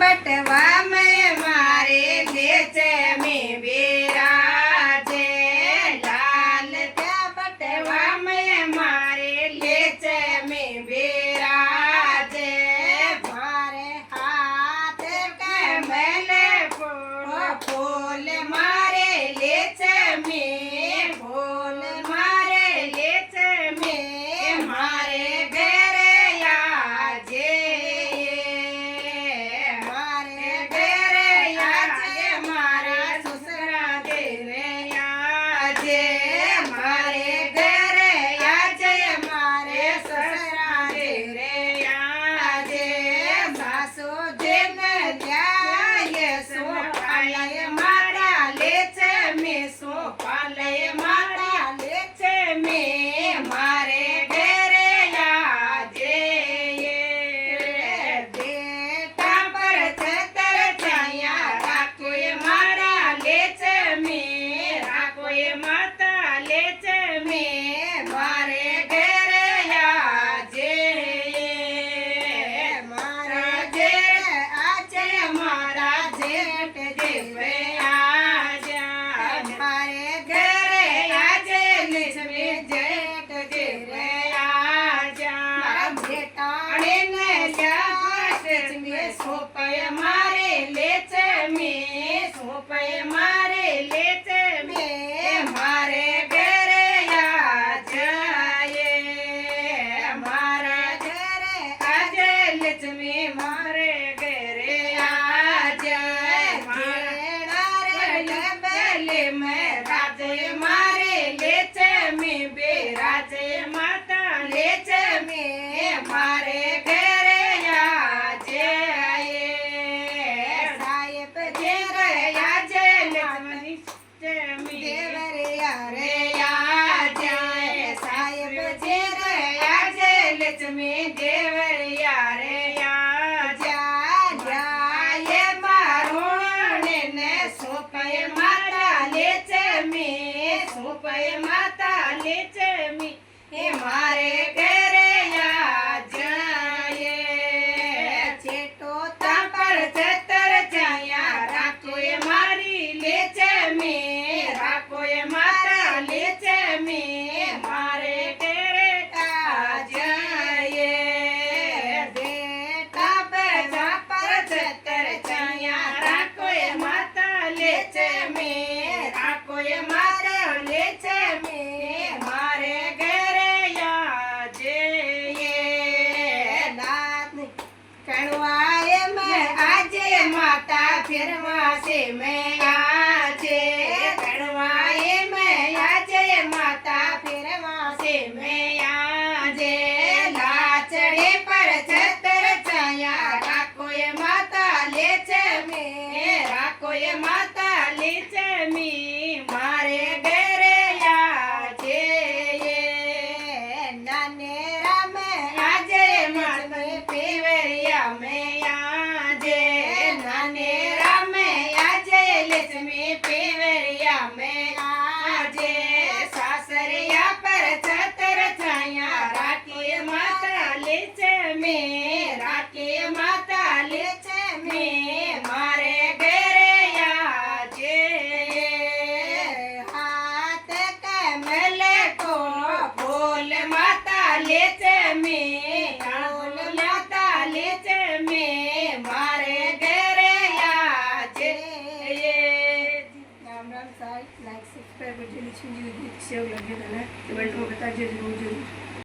बटवा में मारे लेचे में बिराजे लाल त्या बटवा में मारे लेचे में बिराजे मारे हाथ के मैले फूल मारे लेचे में फूल मारे लेचे में मारे मैं आजे कड़वाए मैं आजे माता फिर से मैं आजे लाचड़े पर छतर छाया राकोए माता ले में राकोए माता ले में मारे घरे आजे नानेरा में आजे माता पीवरिया में आजे नानेरा में पेवरिया में आजे सासरिया पर छतर छाया राखी माता लेच में राखी माता लेच में मारे घरे आजे हाथ कमल को फूल माता लेच में फूल माता लेच में मारे लाइक सब्सक्राइब कर दीजिए। शेयर लगे ना, कमेंट में बता दीजिए जरूर।